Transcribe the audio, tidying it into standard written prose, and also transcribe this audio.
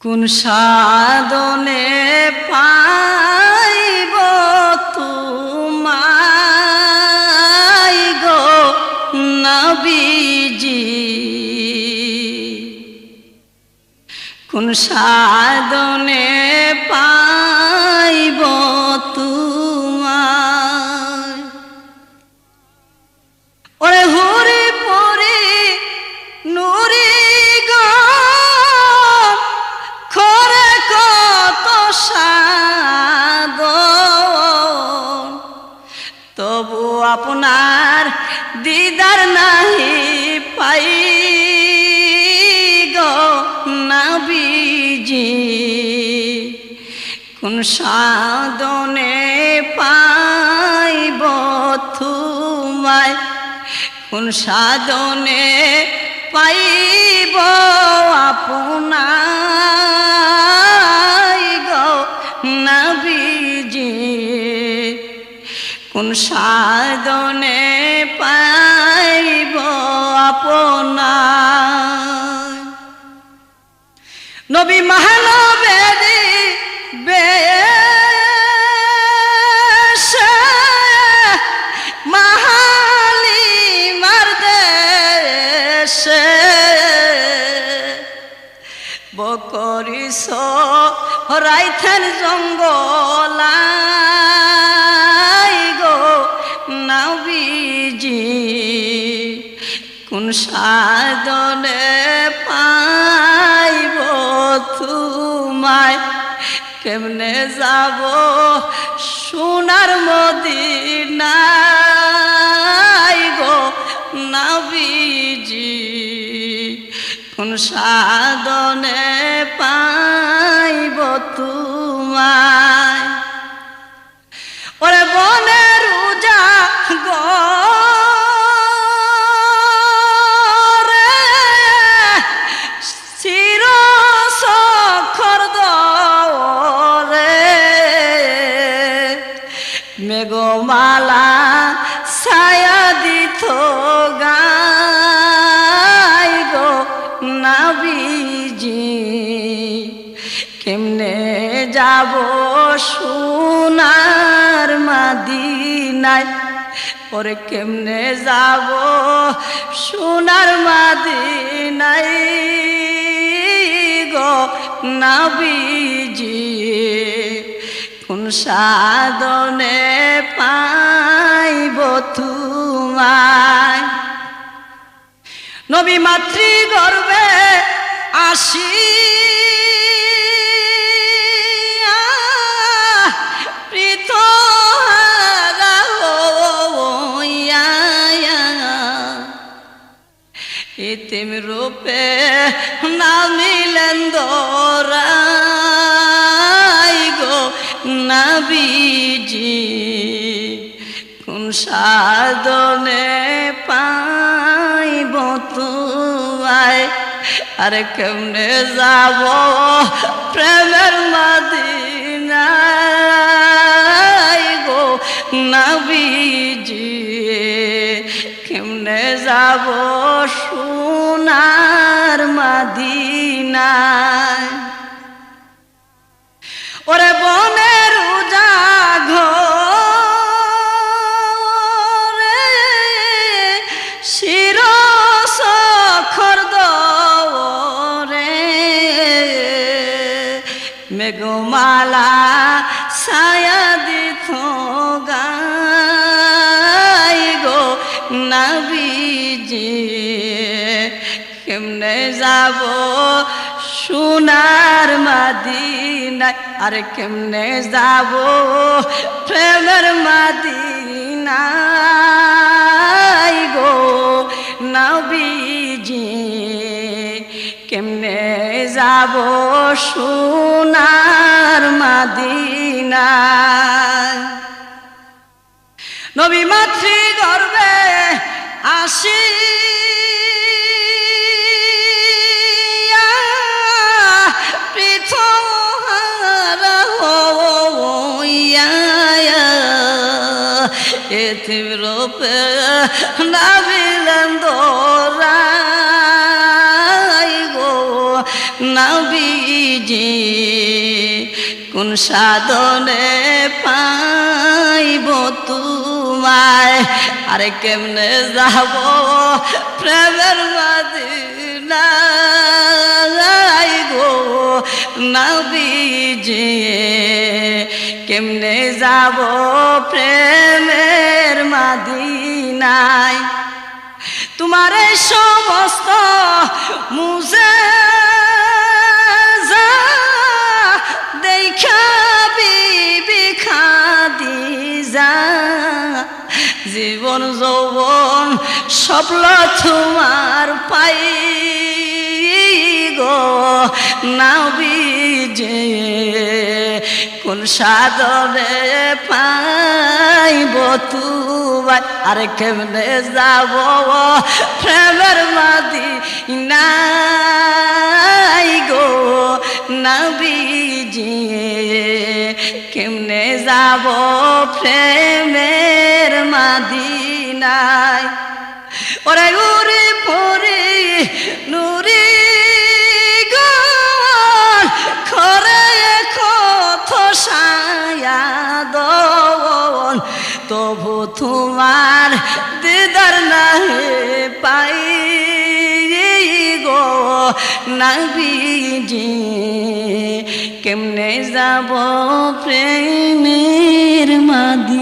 কোন সাধনে পাইব তোমায় গো নবীজি, কোন সাধনে পাইব তোমায়। ওরে হুরি পরি নুরি গো খরে কত সাধন, তবু আপনার দিদার নাহি পাই গো নবীজি। কোন সাধনে পাইব তোমায়, কোন সাধনে পাইব আপনায় গো নবীজি। কোন সাধনে পাইব আপনায়। নবী মহানবেরি বেশে মাহালিমার দেশে বকরি সরাইতেন জঙ্গলাই গো নবীজি। কোন সাধনে পাইব তোমায়, কেমনে যাব সোনার মদিনায় গো নবীজি। কোন সাধনে পাইব তোমায়। ওরে বনের উজা গো চির সখর দরে মেঘমালা ছায়া দিত গায় গো নবীজি। কেমনে যাব সোনার মদিনায়, ওরে কেমনে যাব সোনার মদিনায় গো নবীজি। কোন সাধনে পাইব তোমায়। নবী মাতৃ গর্ভে আসি এতিম রূপে নামিলেন দোরাই গো নবীজি। কোন সাধনে পাইব তোমায়, আরে কেমনে যাব প্রেমের মদিনায় গো নবীজি। কেমনে যাব সোনার মদিনায়। ওরে বনের উজা ঘরে শির সখর দরে মেঘমালা ছায়া দিত গায় গো নবীজি। কেমনে যাব সোনার মদিনায়, আরে কেমনে যাব প্রেমের মদিনায় গো নবীজি। কেমনে যাব সোনার মদিনায়। নবী মাতৃ গর্ভে আসি এতিম রূপে নামিলেন দোরাই গো নবীজি কোন সাধনে পাইব তোমায় আরে কেমনে যাব প্রেমের মদিনায় গো নবীজি কেমনে যাব প্রেমের মদিনায় তোমার এই সমস্ত মুজে দেখা বিবি খাদিজা জীবন যৌবন স্বপ্ন তোমার পাই গো নবীজি কোন সাধনে পাইব তোমায় আরে কেমনে যাব প্রেমের মদিনায় গো নবীজি কেমনে যাব প্রেমের মদিনায় ওরে উড়ে পরে নুরি গল খরে কত সায়াদন তবু তোমার দিদার নাহি পাই গো নবীজি কেমনে যাব প্রেমের মদিনায়